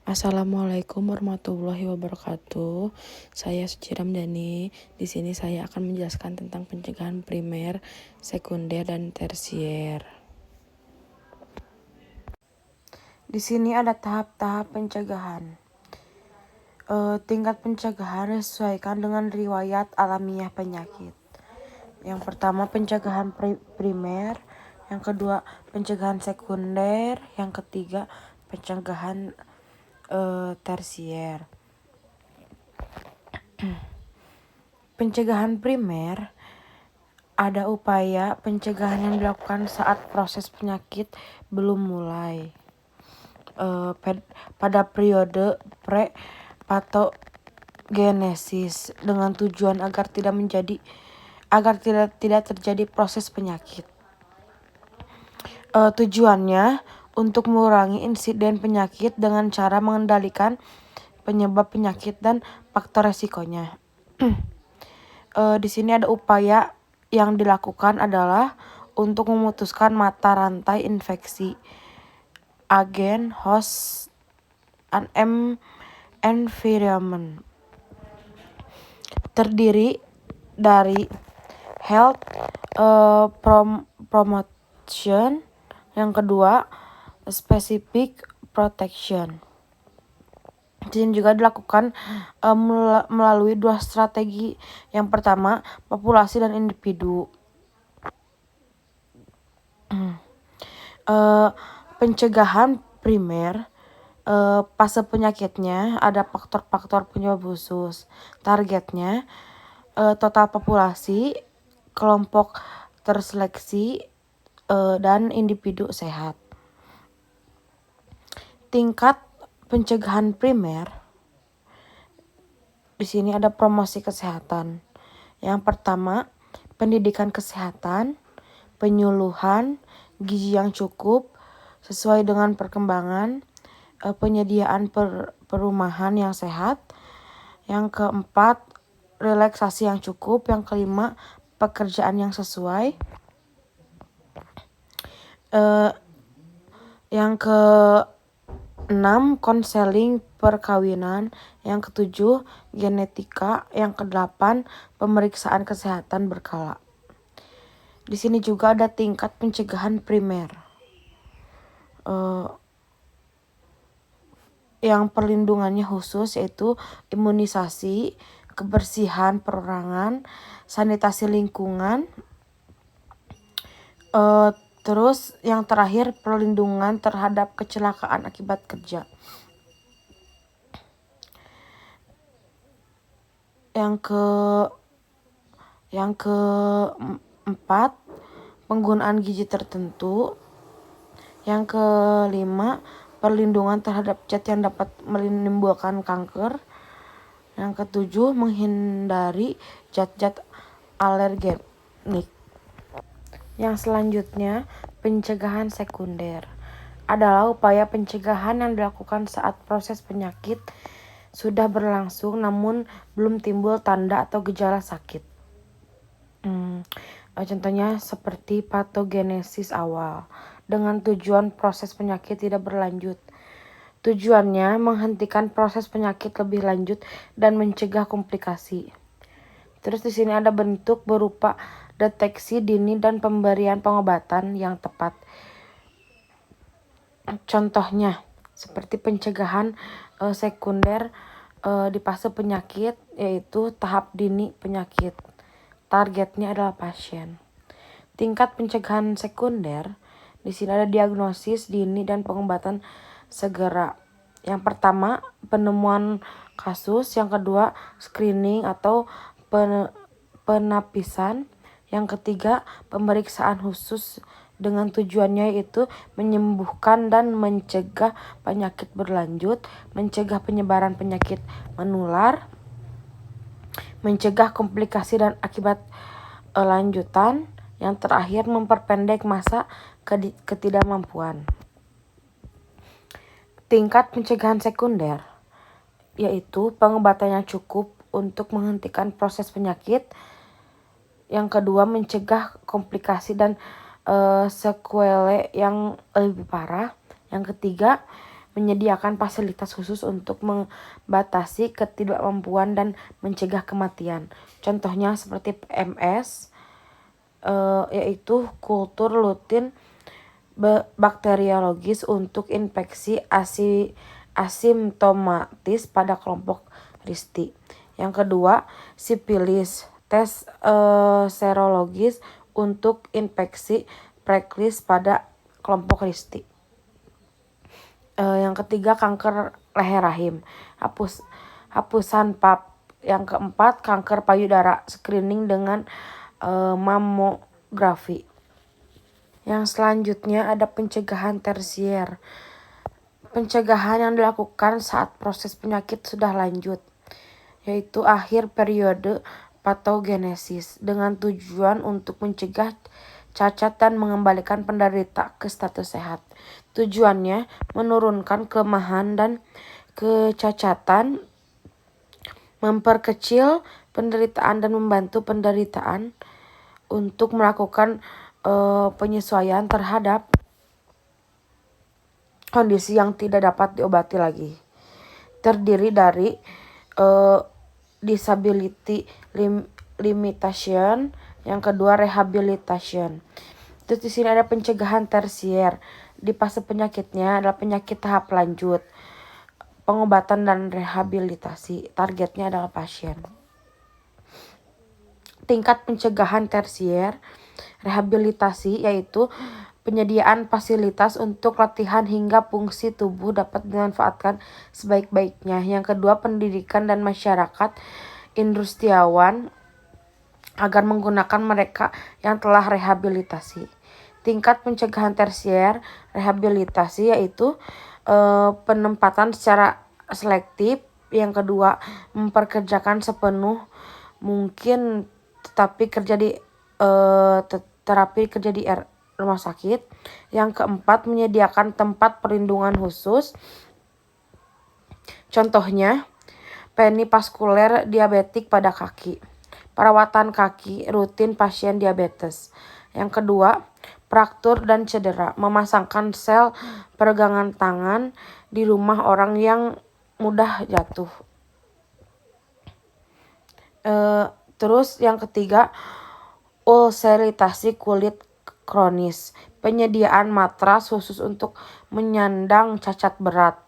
Assalamualaikum warahmatullahi wabarakatuh. Saya Suci Ramdhani. Di sini saya akan menjelaskan tentang pencegahan primer, sekunder, dan tersier. Di sini ada tahap-tahap pencegahan. Tingkat pencegahan disesuaikan dengan riwayat alamiah penyakit. Yang pertama pencegahan primer, yang kedua pencegahan sekunder, yang ketiga pencegahan tersier. Pencegahan primer ada upaya pencegahan yang dilakukan saat proses penyakit belum mulai. Pada periode pre-patogenesis dengan tujuan agar tidak terjadi proses penyakit. Tujuannya untuk mengurangi insiden penyakit dengan cara mengendalikan penyebab penyakit dan faktor resikonya. Di sini ada upaya yang dilakukan adalah untuk memutuskan mata rantai infeksi, agen, host, and environment. Terdiri dari health promotion, yang kedua specific protection. Ini juga dilakukan melalui dua strategi. Yang pertama, populasi dan individu. Pencegahan primer, fase penyakitnya ada faktor-faktor penyebab khusus. Targetnya total populasi, kelompok terseleksi, dan individu sehat. Tingkat pencegahan primer, di sini ada promosi kesehatan. Yang pertama, pendidikan kesehatan, penyuluhan, gizi yang cukup sesuai dengan perkembangan, penyediaan perumahan yang sehat. Yang keempat, relaksasi yang cukup. Yang kelima, pekerjaan yang sesuai. Yang ke-6, konseling perkawinan. Yang ke-7, genetika. Yang ke-8, pemeriksaan kesehatan berkala. Di sini juga ada tingkat pencegahan primer. Yang perlindungannya khusus yaitu imunisasi, kebersihan perorangan, sanitasi lingkungan. Terus yang terakhir perlindungan terhadap kecelakaan akibat kerja. Yang keempat, penggunaan gizi tertentu. Yang kelima, perlindungan terhadap zat yang dapat menimbulkan kanker. Yang ketujuh, menghindari zat-zat alergenik. Yang selanjutnya, pencegahan sekunder adalah upaya pencegahan yang dilakukan saat proses penyakit sudah berlangsung namun belum timbul tanda atau gejala sakit. Contohnya seperti patogenesis awal dengan tujuan proses penyakit tidak berlanjut. Tujuannya menghentikan proses penyakit lebih lanjut dan mencegah komplikasi. Terus di sini ada bentuk berupa deteksi dini dan pemberian pengobatan yang tepat. Contohnya seperti pencegahan sekunder di fase penyakit, yaitu tahap dini penyakit. Targetnya adalah pasien. Tingkat pencegahan sekunder, di sini ada diagnosis dini dan pengobatan segera. Yang pertama, penemuan kasus. Yang kedua, screening atau penapisan. Yang ketiga, pemeriksaan khusus dengan tujuannya yaitu menyembuhkan dan mencegah penyakit berlanjut, mencegah penyebaran penyakit menular, mencegah komplikasi dan akibat lanjutan. Yang terakhir, memperpendek masa ketidakmampuan. Tingkat pencegahan sekunder, yaitu pengobatan yang cukup untuk menghentikan proses penyakit. Yang kedua, mencegah komplikasi dan sequelae yang lebih parah. Yang ketiga, menyediakan fasilitas khusus untuk membatasi ketidakmampuan dan mencegah kematian. Contohnya seperti PMS, yaitu kultur rutin bakteriologis untuk infeksi asimptomatis pada kelompok RISTI. Yang kedua, sipilis, tes serologis untuk infeksi preklis pada kelompok RISTI. Yang ketiga, kanker leher rahim, hapusan pap. Yang keempat, kanker payudara, screening dengan mamografi. Yang selanjutnya ada pencegahan tersier. Pencegahan yang dilakukan saat proses penyakit sudah lanjut, yaitu akhir periode patogenesis, dengan tujuan untuk mencegah cacat dan mengembalikan penderita ke status sehat. Tujuannya menurunkan kelemahan dan kecacatan, memperkecil penderitaan dan membantu penderitaan untuk melakukan penyesuaian terhadap kondisi yang tidak dapat diobati lagi. Terdiri dari disability limitation, yang kedua rehabilitation. Terus di sini ada pencegahan tersier. Di fase penyakitnya adalah penyakit tahap lanjut, pengobatan dan rehabilitasi. Targetnya adalah pasien. Tingkat pencegahan tersier, rehabilitasi, yaitu penyediaan fasilitas untuk latihan hingga fungsi tubuh dapat dimanfaatkan sebaik-baiknya. Yang kedua, pendidikan dan masyarakat industriawan agar menggunakan mereka yang telah rehabilitasi. Tingkat pencegahan tersier, rehabilitasi, yaitu penempatan secara selektif. Yang kedua, memperkerjakan sepenuh mungkin terapi kerja di rumah sakit. Yang keempat, menyediakan tempat perlindungan khusus. Contohnya, penivaskuler diabetik pada kaki, perawatan kaki rutin pasien diabetes. Yang kedua, fraktur dan cedera, memasangkan sel peregangan tangan di rumah orang yang mudah jatuh. Terus yang ketiga, ulceritasi kulit kronis, penyediaan matras khusus untuk menyandang cacat berat.